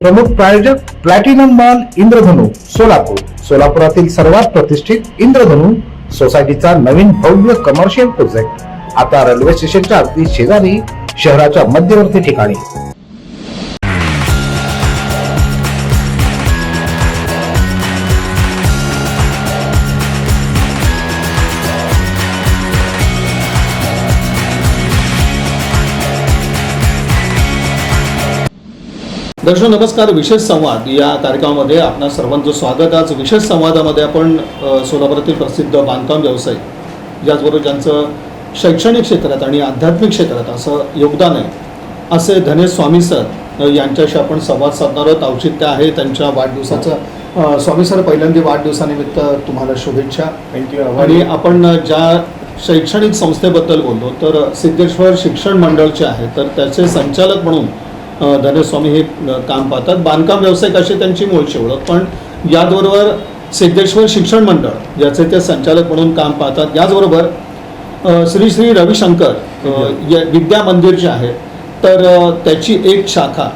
प्रमुख प्रायोजक platinum mall इंद्रधनु सोलापूर. सोलापुरातील सर्वात प्रतिष्ठित इंद्रधनु सोसायटीचा नवीन भव्य कमर्शियल प्रोजेक्ट आता रेल्वे स्टेशनच्या अगदी शेजारी शहराच्या मध्यवर्ती ठिकाणी. दर्शक नमस्कार. विशेष संवाद या कार्यक्रमामध्ये आपणा सर्वांचं स्वागत. आज विशेष संवादामध्ये आपण सोलापुरातील प्रसिद्ध बांधकाम व्यावसायिक याचबरोबर ज्यांचं शैक्षणिक क्षेत्रात आणि आध्यात्मिक क्षेत्रात असं योगदान आहे असे धनेश स्वामी सर यांच्याशी आपण संवाद साधणार आहोत. औचित्य आहे त्यांच्या वाढदिवसाचं. स्वामी सर, पहिल्यांदा वाढदिवसानिमित्त तुम्हाला शुभेच्छा. थँक्यू. आणि आपण ज्या शैक्षणिक संस्थेबद्दल बोललो तर सिद्धेश्वर शिक्षण मंडळचे आहे, तर त्याचे संचालक म्हणून धनेश स्वामी हे काम पाहतात. बांधकाम व्यावसायिक अशी त्यांची मूळची ओळख, पण याचबरोबर सिद्धेश्वर शिक्षण मंडळ याचे ते संचालक म्हणून काम पाहतात. याचबरोबर श्री श्री रविशंकर विद्या मंदिर जे आहे तर त्याची एक शाखा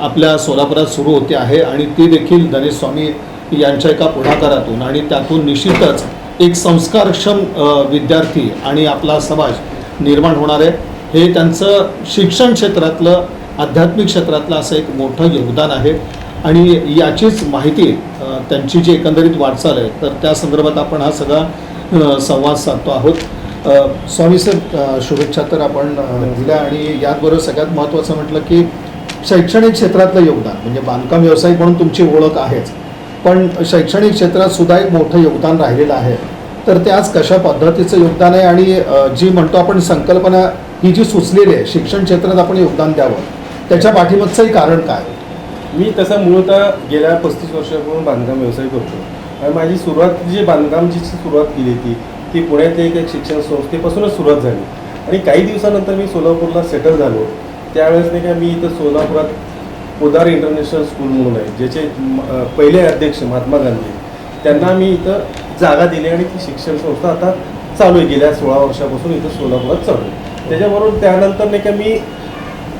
आपल्या सोलापुरात सुरू होते आहे आणि ती देखील धनेश स्वामी यांच्या एका पुढाकारातून आणि त्यातून निश्चितच एक संस्कारक्षम विद्यार्थी आणि आपला समाज निर्माण होणार आहे. हे त्यांचं शिक्षण क्षेत्रातलं आध्यात्मिक क्षेत्रातलं असं एक मोठं योगदान आहे आणि याचीच माहिती त्यांची जी एकंदरीत वाटचाल आहे तर त्या संदर्भात आपण हा सगळा संवाद साधतो आहोत. स्वामी सर, शुभेच्छा तर आपण दिल्या. आणि याचबरोबर सगळ्यात महत्त्वाचं म्हटलं की शैक्षणिक क्षेत्रातलं योगदान म्हणजे बांधकाम व्यावसायिक म्हणून तुमची ओळख आहेच, पण शैक्षणिक क्षेत्रात सुद्धा एक मोठं योगदान राहिलेलं आहे. तर ते आज कशा पद्धतीचं योगदान आहे आणि जी म्हणतो आपण संकल्पना ही जी सुचलेली आहे शिक्षण क्षेत्रात आपण योगदान द्यावं त्याच्या पाठीमागचंही कारण काय? मी तसं मूळतः गेल्या 35 वर्षापासून बांधकाम व्यवसाय करतो आणि माझी सुरुवात जी बांधकामची सुरुवात केली ती पुण्यातल्या एक शिक्षण संस्थेपासूनच सुरुवात झाली. आणि काही दिवसानंतर मी सोलापूरला सेटल झालो. त्यावेळेस नाही का मी इथं सोलापुरात पोदार इंटरनॅशनल स्कूल म्हणून आहे, ज्याचे पहिले अध्यक्ष महात्मा गांधी त्यांना मी इथं जागा दिली आणि ती शिक्षण संस्था आता चालू आहे. गेल्या 16 वर्षापासून इथं सोलापुरात चालू आहे. त्याच्याबरोबर त्यानंतर नाही का मी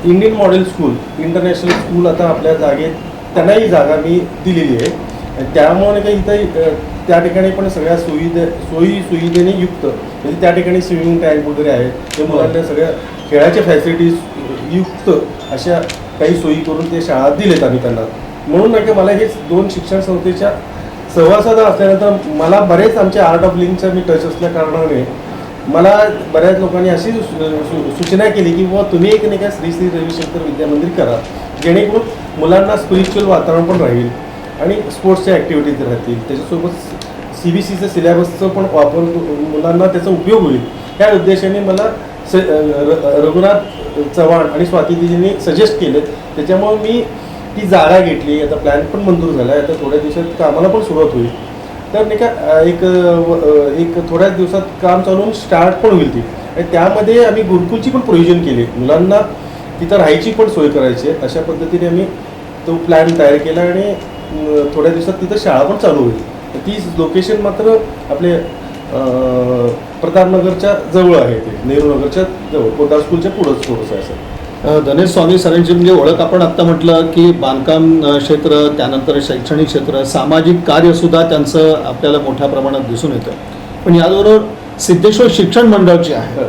Indian model school international school आता आपल्या जागेत त्यांनाही जागा मी दिलेली आहे. आणि त्यामुळे काही इथं त्या ठिकाणी पण सगळ्या सुविधेने युक्त म्हणजे त्या ठिकाणी स्विमिंग टँक वगैरे आहे, ते मुलांना सगळ्या खेळाच्या फॅसिलिटीज युक्त अशा काही सोयी करून ते शाळा दिलेत आम्ही त्यांना. म्हणून नाही का मला हे 2 शिक्षण संस्थेच्या सहवासात असल्यानंतर मला बरेच आमच्या आर्ट ऑफ लिव्हिंगचा मी टच असल्या कारणाने मला बऱ्याच लोकांनी अशी सूचना केली की बाबा तुम्ही एक नाही का श्री श्री रविशंकर विद्या मंदिर करा, जेणेकरून मुलांना स्पिरिच्युअल वातावरण पण राहील आणि स्पोर्ट्सच्या ॲक्टिव्हिटीज राहतील, त्याच्यासोबत CBSEचं सिलेबसचं पण वापर मुलांना त्याचा उपयोग होईल. ह्या उद्देशाने मला रघुनाथ चव्हाण आणि स्वाती दिदींनी सजेस्ट केलं. त्याच्यामुळे मी ती जागा घेतली. आता प्लॅन पण मंजूर झाला आहे. आता थोड्या दिवसात कामाला पण सुरुवात होईल. तर नाही का एक थोड्याच दिवसात काम चालून स्टार्ट पण होईल ती. आणि त्यामध्ये आम्ही गुरुकुलची पण प्रोव्हिजन केली, मुलांना तिथं राहायची पण सोय करायची आहे. अशा पद्धतीने आम्ही तो प्लॅन तयार केला आणि थोड्या दिवसात तिथं शाळा पण चालू होईल. ती लोकेशन मात्र आपले प्रतापनगरच्या जवळ आहे, ते नेहरू नगरच्या जवळ पोदार स्कूलच्या पुढंच थोडंसं असं. धनेश स्वामी सरांची म्हणजे ओळख आपण आत्ता म्हटलं की बांधकाम क्षेत्र, त्यानंतर शैक्षणिक क्षेत्र, सामाजिक कार्यसुद्धा त्यांचं आपल्याला मोठ्या प्रमाणात दिसून येतं. पण याचबरोबर सिद्धेश्वर शिक्षण मंडळ जे आहे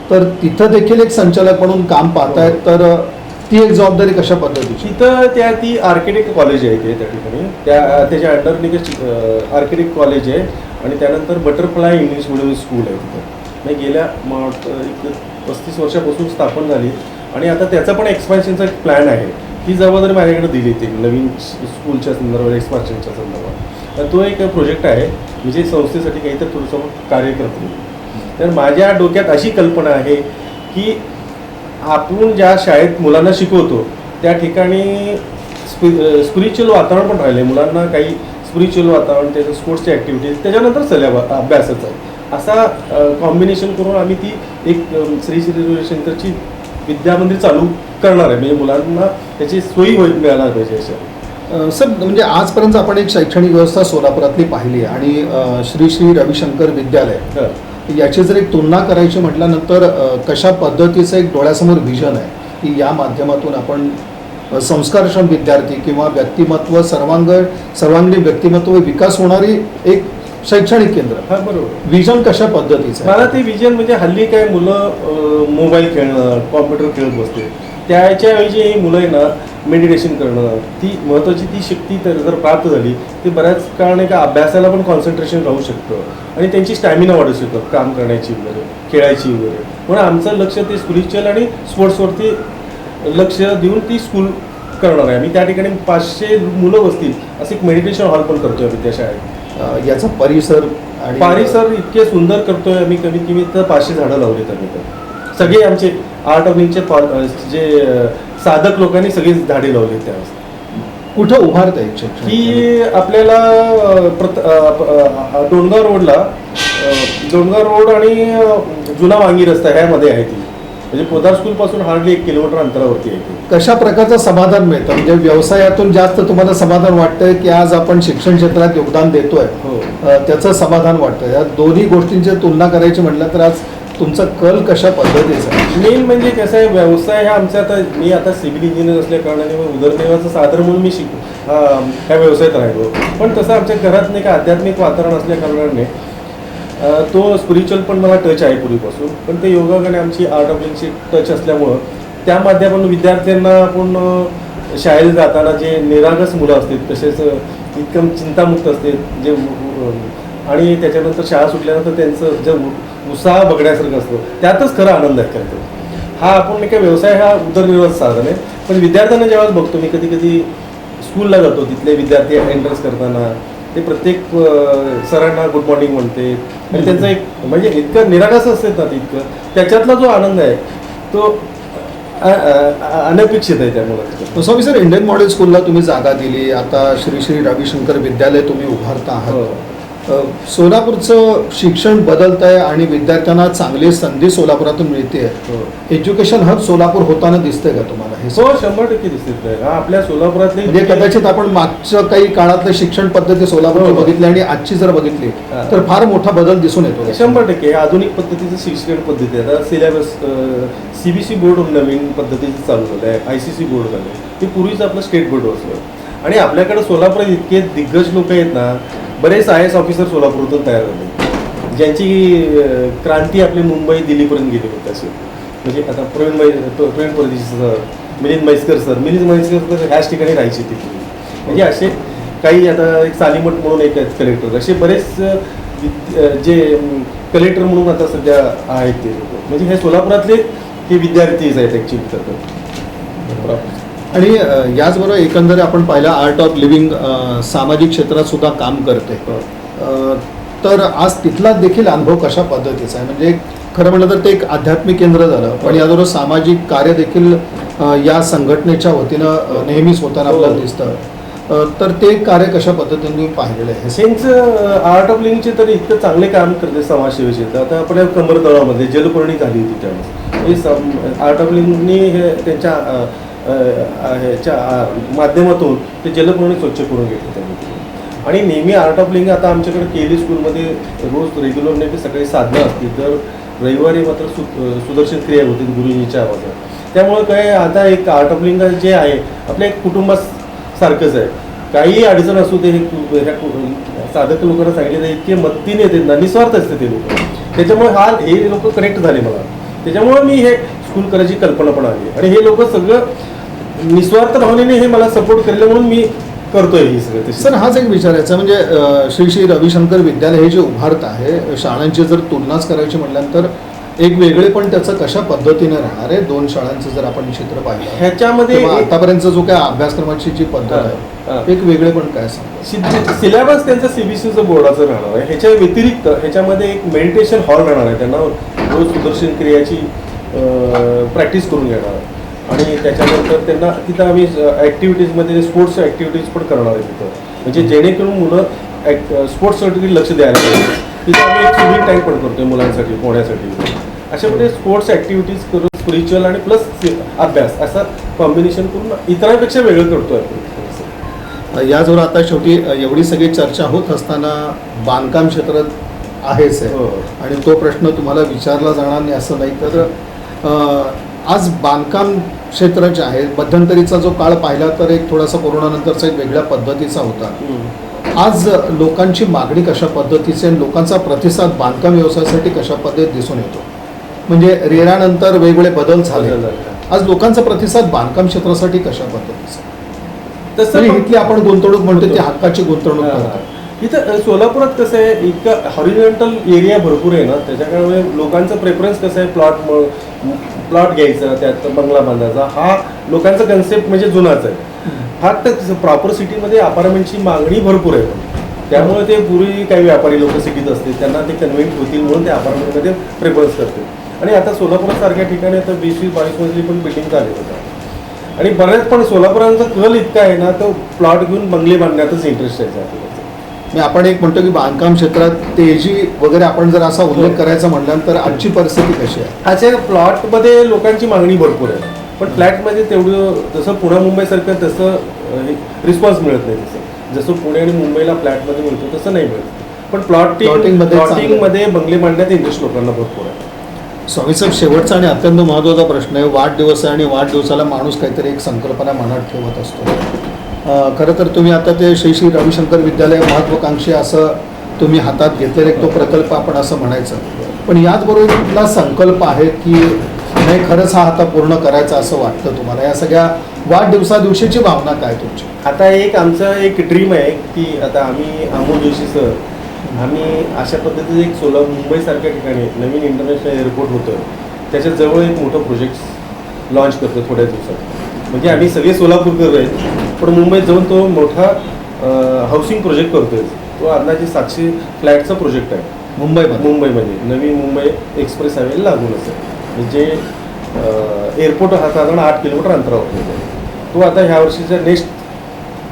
तर तिथं देखील एक संचालक म्हणून काम पाहतायत, तर ती एक जबाबदारी कशा पद्धतीची? तिथं ती आर्किटेक्ट कॉलेज आहे ते त्या ठिकाणी, त्याच्या अंडर आर्किटेक्ट कॉलेज आहे आणि त्यानंतर बटरफ्लाय इंग्लिश मिडियम स्कूल आहे तिथं. मी गेल्या 35 वर्षापासून स्थापन झाली आणि आता त्याचा पण एक्सपान्शनचा एक प्लॅन आहे. ती जबाबदारी माझ्याकडे दिली ती नवीन स्कूलच्या संदर्भात, एक्सपान्शनच्या संदर्भात. तर तो एक प्रोजेक्ट आहे म्हणजे संस्थेसाठी काहीतरी थोडंसं कार्य करतो. तर माझ्या डोक्यात अशी कल्पना आहे की आपण ज्या शाळेत मुलांना शिकवतो त्या ठिकाणी स्पिरिच्युअल वातावरण पण राहिले, मुलांना काही स्पिरिच्युअल वातावरण, त्याचं स्पोर्ट्सची ॲक्टिव्हिटीज, त्याच्यानंतर अभ्यासाचं असा कॉम्बिनेशन करून आम्ही ती एक श्री श्री रविशंकरची विद्या मंदिर चालू करणार आहे. म्हणजे मुलांना त्याची सोयी मिळायला पाहिजे अशा. सर, म्हणजे आजपर्यंत आपण एक शैक्षणिक व्यवस्था सोलापुरातली पाहिली आणि श्री श्री रविशंकर विद्यालय याची जर एक तुलना करायची म्हटल्यानंतर कशा पद्धतीचं एक डोळ्यासमोर व्हिजन आहे की या माध्यमातून आपण संस्कारक्षम विद्यार्थी किंवा व्यक्तिमत्व सर्वांगीण व्यक्तिमत्व विकास होणारी एक शैक्षणिक केंद्र. हा बरोबर. विजन कशा पद्धतीचं आहे? मला ते विजन म्हणजे हल्ली काय मुलं मोबाईल खेळणं, कॉम्प्युटर खेळत बसते, त्याच्याऐवजी ही मुलं आहे ना मेडिटेशन करणं, ती महत्त्वाची ती शक्ती तर जर प्राप्त झाली ती बऱ्याच काळ नाही का अभ्यासाला पण कॉन्सन्ट्रेशन राहू शकतं आणि त्यांची स्टॅमिना वाढू शकतं काम करण्याची वगैरे, खेळायची वगैरे. म्हणून आमचं लक्ष ते स्पिरिच्युअल आणि स्पोर्ट्सवरती लक्ष देऊन ती स्कूल करणार आहे. आम्ही त्या ठिकाणी 500 मुलं बसतील असं एक मेडिटेशन हॉल पण करतोय आम्ही त्या शाळेत. याचा परिसर आणि परिसर इतके सुंदर करतोय आम्ही, कमीत कमी तर 500 झाडं लावलीत आम्ही तर. सगळे आमचे आर्ट ऑफ लिव्हिंगचे जे साधक लोकांनी सगळी झाडे लावली त्यावेळेस. कुठं उभारता येईल की आपल्याला डोंगर रोड आणि जुना वांगी रस्ता ह्यामध्ये आहे ती, म्हणजे पोदार स्कूल पासून हार्डली 1 किलोमीटर अंतरावरती आहे ती. कशा प्रकारचं समाधान मिळतं? म्हणजे व्यवसायातून जास्त तुम्हाला समाधान वाटतंय की आज आपण शिक्षण क्षेत्रात योगदान देतोय हो. त्याचं समाधान वाटतं? या दोन्ही गोष्टींची तुलना करायची म्हटलं तर आज तुमचा कल कशा पद्धतीचा आहे? मेन म्हणजे कसं आहे, व्यवसाय हा आमचा मी आता सिव्हिल इंजिनियर असल्या कारणाने उदरनिर्वाहाचं साधन म्हणून मी ह्या व्यवसायात राहिलो. पण तसं आमच्या घरात नाही का आध्यात्मिक वातावरण असल्या कारणाने तो स्पिरिच्युअल पण मला टच आहे पूर्वीपासून, पण ते योगाकडे आमची आर्ट ऑफ लिव्हिंगची टच असल्यामुळं त्या माध्यमातून विद्यार्थ्यांना आपण शाळेत जाताना जे निरागस मुलं असतात तसेच इतकं चिंतामुक्त असते जे आणि त्याच्यानंतर शाळा सुटल्यानंतर त्यांचं जे उत्साह बघण्यासारखं असतं त्यातच खरा आनंद आहे करतो. हा आपण नाही का व्यवसाय हा उदरनिर्वाहाचं साधन आहे. पण विद्यार्थ्यांना जेव्हा बघतो मी कधी कधी स्कूलला जातो, तिथले विद्यार्थी एंट्रन्स करताना ते प्रत्येक सरांना गुड मॉर्निंग म्हणते आणि त्यांचं एक म्हणजे इतकं निरागस असतात ना इतकं, त्याच्यातला जो आनंद आहे तो अनपेक्षित आहे. त्यामुळे स्वामी सर, इंडियन मॉडेल स्कूलला तुम्ही जागा दिली, आता श्री श्री रविशंकर विद्यालय तुम्ही उभारता आहात. सोलापूरचं शिक्षण बदलत आहे आणि विद्यार्थ्यांना चांगली संधी सोलापुरातून मिळते. एज्युकेशन हब सोलापूर होताना दिसतंय का तुम्हाला हे? 100% दिसते. हा आपल्या सोलापुरातले म्हणजे कदाचित आपण मागच्या काही काळातलं शिक्षण पद्धती सोलापूरची बघितली आणि आजची जर बघितली तर फार मोठा बदल दिसून येतो. 100% आधुनिक पद्धतीचं शिक्षण पद्धती आहे. आता सिलेबस CBSE बोर्ड नवीन पद्धतीचं चालू झालं आहे, ICC बोर्ड झालं आहे. ते पूर्वीच आपलं स्टेट बोर्ड असलं आणि आपल्याकडे सोलापुरात इतके दिग्गज लोक आहेत ना, बरेच IAS ऑफिसर सोलापूरतून तयार झाले ज्यांची क्रांती आपली मुंबई दिल्लीपर्यंत गेली होती. अशी म्हणजे आता प्रवीण परदेशी सर, मिलिंद म्हैसकर तर ह्याच ठिकाणी राहायचे तिथे. म्हणजे असे काही आता एक सालीमठ म्हणून एक कलेक्टर, असे बरेच जे कलेक्टर म्हणून आता सध्या आहेत ते लोक. म्हणजे हे सोलापुरातले हे विद्यार्थीच आहेत ॲक्च्युली तर. आणि याचबरोबर एकंदर आपण पाहिलं आर्ट ऑफ लिव्हिंग सामाजिक क्षेत्रात सुद्धा काम करते. तर आज तिथला देखील अनुभव कशा पद्धतीचा आहे? म्हणजे खरं म्हटलं तर ते एक आध्यात्मिक केंद्र झालं, पण याबरोबर सामाजिक कार्य देखील या संघटनेच्या वतीनं नेहमीच होताना आपल्याला दिसतं. तर ते कार्य कशा पद्धतीने तुम्ही पाहिलेलं आहे? त्यांचं आर्ट ऑफ लिव्हिंगचे तर इतकं चांगले काम करते समाजसेवेचे. आता आपल्या कमरतळामध्ये जलपर्णी झाली होती त्यावेळेस. हे आर्ट ऑफ लिव्हिंगनी हे त्यांच्या ह्याच्या माध्यमातून ते जलपर्णी स्वच्छ करून घेतलं त्यांनी. आणि नेहमी आर्ट ऑफ लिव्हिंग आता आमच्याकडे केली स्कूलमध्ये रोज रेग्युलर नाही सकाळी साधनं असतील, तर रविवारी मात्र सुदर्शन क्रिया होती गुरुजींच्या आवाजात. त्यामुळे काय आता एक आर्ट ऑफ लिव्हिंग जे आहे आपल्या एक कुटुंबासारखंच आहे. काही अडचण असू दे ह्या साधक लोकांना सांगितले तर इतके मत्तीने येतात ना, निस्वार्थ असते ते लोक. त्याच्यामुळे हे लोक कनेक्ट झाले मला. त्याच्यामुळे मी हे स्कूल करायची कल्पना पण आली आणि हे लोक सगळं निस्वार्थ भावनेने हे मला सपोर्ट केलं म्हणून मी करतोय ही सगळं. सर, हाच एक विचारायचा म्हणजे श्री श्री रविशंकर विद्यालय हे जे उभारत आहे, शाळांची जर तुलनाच करायची म्हटल्यानंतर एक वेगळे पण त्याचं कशा पद्धतीने राहणार आहे? 2 शाळांचं जर आपण चित्र पाहिलं ह्याच्यामध्ये आतापर्यंत जो काय अभ्यासक्रमाची जी पद्धत आहे, एक वेगळे पण काय सांगतो? सिलेबस त्यांचं CBSEचं बोर्डाचं राहणार आहे. ह्याच्या व्यतिरिक्त ह्याच्यामध्ये एक मेडिटेशन हॉल राहणार आहे. त्यांना रोज सुदर्शन क्रियाची प्रॅक्टिस करून घेणार आहे आणि त्याच्यानंतर त्यांना तिथं आम्ही ॲक्टिव्हिटीजमध्ये स्पोर्ट्स ॲक्टिव्हिटीज पण करणार आहे तिथं, म्हणजे जेणेकरून मुलं स्पोर्ट्ससाठी लक्ष द्यायला पाहिजे. तिथं आम्ही एक स्विमिंग टँक पण करतोय मुलांसाठी पोहण्यासाठी. अशा म्हणजे स्पोर्ट्स ॲक्टिव्हिटीज करून स्पिरिच्युअल आणि प्लस अभ्यास असं कॉम्बिनेशन करून इतरांपेक्षा वेगळं करतोय आपण. याचबरोबर आता शेवटी एवढी सगळी चर्चा होत असताना बांधकाम क्षेत्रात आहेच आहे आणि तो प्रश्न तुम्हाला विचारला जाणार नाही असं नाही. तर आज बांधकाम क्षेत्र जे आहे मध्यंतरीचा जो काळ पाहिला तर एक थोडासा कोरोनानंतरचा एक वेगळ्या पद्धतीचा होता. आज लोकांची मागणी कशा पद्धतीची आणि लोकांचा प्रतिसाद बांधकाम व्यवसायासाठी कशा पद्धतीत दिसून येतो? म्हणजे रेरानंतर वेगवेगळे बदल झाले, आज लोकांचा प्रतिसाद बांधकाम क्षेत्रासाठी कशा पद्धतीचा? तसं म्हणजे इथली आपण गुंतवणूक म्हणतो ती हक्काची गुंतवणूक करतात. इथं सोलापुरात कसं आहे, इतकं हॉरिझॉन्टल एरिया भरपूर आहे ना, त्याच्यामुळे लोकांचं प्रेफरन्स कसं आहे, प्लॉट घ्यायचा, त्यात बंगला बांधायचा, हा लोकांचा कन्सेप्ट म्हणजे जुनाच आहे. फक्त प्रॉपर सिटीमध्ये अपार्टमेंटची मागणी भरपूर आहे, त्यामुळे ते पूर्वी काही व्यापारी लोक सिटीत असतील, त्यांना ते कन्व्हिन्स होतील म्हणून ते अपार्टमेंटमध्ये प्रेफरन्स करतील. आणि आता सोलापूरसारख्या ठिकाणी आता 20-22 मजली पण बिल्डिंग झाली होतं. आणि बऱ्याच पण सोलापुरांचा कल इतका आहे ना, तो प्लॉट घेऊन बंगले बांधण्यातच इंटरेस्ट आहे आपल्याला. मी आपण एक म्हणतो की बांधकाम क्षेत्रात तेजी वगैरे आपण जर असा उल्लेख करायचा म्हटल्यानंतर आजची परिस्थिती कशी आहे? अशा प्लॉटमध्ये लोकांची मागणी भरपूर आहे, पण फ्लॅटमध्ये तेवढं तसं पुणे मुंबईसारखं तसं रिस्पॉन्स मिळत नाही. जसं पुणे आणि मुंबईला फ्लॅटमध्ये मिळतो तसं नाही मिळत, पण प्लॉटिंगमध्ये बंगले बांधण्यात इंटरेस्ट लोकांना भरपूर आहे. स्वामीसाहेब, शेवटचा आणि अत्यंत महत्त्वाचा प्रश्न आहे. वाढदिवस आहे आणि वाढदिवसाला माणूस काहीतरी एक संकल्पना मनात ठेवत असतो. खरं तर तुम्ही आता ते श्री रविशंकर विद्यालय महत्त्वाकांक्षी असं तुम्ही हातात घेतलेला एक तो प्रकल्प आपण असं म्हणायचं, पण याचबरोबर कुठला संकल्प आहे की नाही खरंच हा आता पूर्ण करायचा असं वाटतं तुम्हाला? या सगळ्या वाढदिवसादिवशीची भावना काय तुमची? आता एक आमचं एक ड्रीम आहे की आता आम्ही अमोल जोशी सर आम्ही अशा पद्धतीचं एक मुंबईसारख्या ठिकाणी नवीन इंटरनॅशनल एअरपोर्ट होतं, त्याच्याजवळ एक मोठं प्रोजेक्ट लॉन्च करतो थोड्या दिवसात. म्हणजे आम्ही सगळे सोलापूरकर आहेत, पण मुंबईत जाऊन तो मोठा हाऊसिंग प्रोजेक्ट करतोय. तो अंदाजे 700 फ्लॅटचा प्रोजेक्ट आहे मुंबईमध्ये. नवी मुंबई एक्सप्रेस हायवेला लागून असेल, म्हणजे एअरपोर्ट हा साधारण 8 किलोमीटर अंतरावर होतो. तो आता ह्या वर्षीचा नेक्स्ट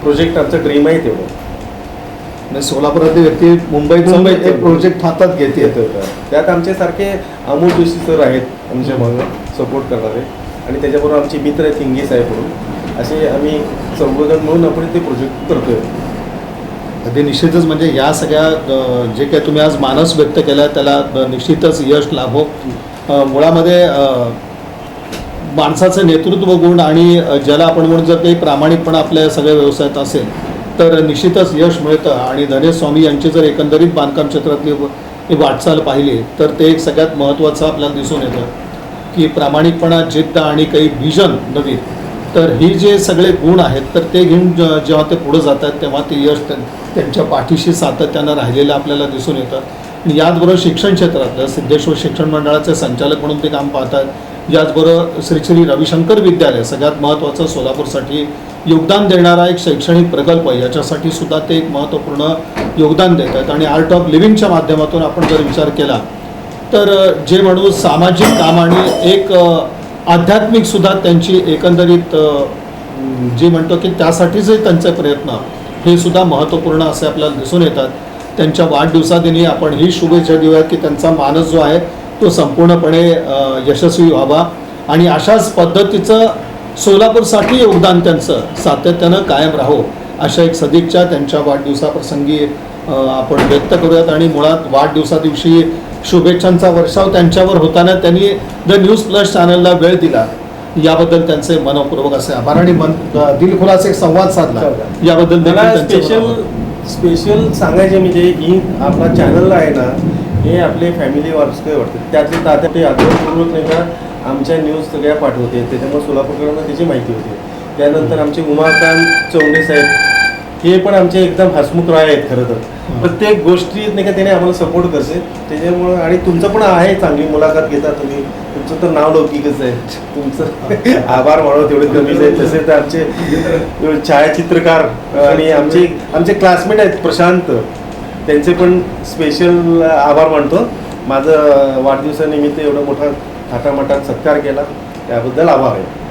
प्रोजेक्ट आमचा ड्रीम आहे तेवढं. म्हणजे सोलापुरातली व्यक्ती मुंबईत एक प्रोजेक्ट हातात घेते. त्यात आमच्यासारखे अमोल जोशी सर आहेत आमच्या मागे सपोर्ट करणारे, आणि त्याच्याबरोबर आमचे मित्र आहेत हिंगे साहेब म्हणून, असे आम्ही चौघजण म्हणून आपण ते प्रोजेक्ट करतोय. अगदी निश्चितच म्हणजे या सगळ्या जे काही तुम्ही आज मानस व्यक्त केला त्याला निश्चितच यश लाभो. मुळामध्ये माणसाचं नेतृत्व गुण आणि ज्याला आपण म्हणून जर काही प्रामाणिकपणा आपल्या सगळ्या व्यवसायात असेल तर निश्चितच यश मिळतं. आणि धनेश स्वामी यांची जर एकंदरीत बांधकाम क्षेत्रातली वाटचाल पाहिली तर ते एक सगळ्यात महत्त्वाचं आपल्याला दिसून येतं की प्रामाणिकपणा, जिद्द आणि काही विजन नवीन. तर ही जे सगळे गुण आहेत तर ते घेऊन जेव्हा ते पुढे जातात तेव्हा ते यश त्यांच्या पाठीशी सातत्यानं राहिलेलं आपल्याला दिसून येतं. आणि याचबरोबर शिक्षण क्षेत्रातलं सिद्धेश्वर शिक्षण मंडळाचे संचालक म्हणून ते काम पाहतात. याचबरोबर श्री रविशंकर विद्यालय सगळ्यात महत्त्वाचं सोलापूरसाठी योगदान देणारा एक शैक्षणिक प्रकल्प, याच्यासाठी सुद्धा ते एक महत्त्वपूर्ण योगदान देत आहेत. आणि आर्ट ऑफ लिव्हिंगच्या माध्यमातून आपण जर विचार केला तर जे म्हणून सामाजिक काम आणि एक आध्यात्मिकसुद्धा त्यांची एकंदरीत जे म्हणतो की त्यासाठीचे त्यांचे प्रयत्न हे सुद्धा महत्त्वपूर्ण असे आपल्याला दिसून येतात. त्यांच्या वाढदिवसादिनी आपण ही शुभेच्छा देऊयात की त्यांचा मानस जो आहे तो संपूर्णपणे यशस्वी व्हावा आणि अशाच पद्धतीचं सोलापूरसाठी योगदान त्यांचं सातत्यानं कायम राहो अशा एक सदिच्छा त्यांच्या वाढदिवसाप्रसंगी आपण व्यक्त करूयात. आणि मुळात वाढदिवसादिवशी शुभेच्छांचा वर्षाव त्यांच्यावर होताना त्यांनी द न्यूज प्लस चॅनलला वेळ दिला याबद्दल त्यांचे मनपूर्वक असे आभार आणि दिलखुलास एक संवाद साधला याबद्दल मला स्पेशल सांगायचे म्हणजे ही आपला चॅनलला आहे ना, हे आपले फॅमिली वारसकडे वाटतात. त्यातले तात्या ते आदरपूर्वक नाही का आमच्या न्यूज सगळ्या पाठवते, त्याच्यामुळे सोलापूरकरांना त्याची माहिती होते. त्यानंतर आमचे उमाकांत चौंडे साहेब हे पण आमचे एकदम हसमुख राय आहेत. खरं तर प्रत्येक गोष्टीत नाही का त्याने आम्हाला सपोर्ट करते त्याच्यामुळं. आणि तुमचं पण आहे, चांगली मुलाखत घेता तुम्ही, तुमचं तर नाव लौकिकच आहे. तुमचं आभार मानव तेवढे कमीच आहे. तसे तर आमचे छायाचित्रकार आणि आमचे क्लासमेट आहेत प्रशांत, त्यांचे पण स्पेशल आभार मानतो. माझं वाढदिवसानिमित्त एवढा मोठा थाटामाटात सत्कार केला त्याबद्दल आभार आहे.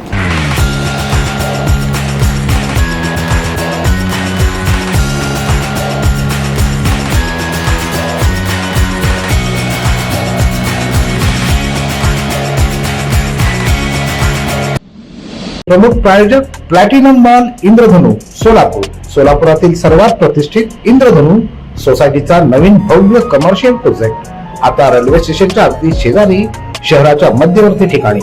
प्रमुख प्रायोजक प्लॅटिनम मॉल इंद्रधनु सोलापूर. सोलापुरातील सर्वात प्रतिष्ठित इंद्रधनु सोसायटीचा नवीन भव्य कमर्शियल प्रोजेक्ट आता रेल्वे स्टेशनच्या अगदी शेजारी शहराच्या मध्यवर्ती ठिकाणी.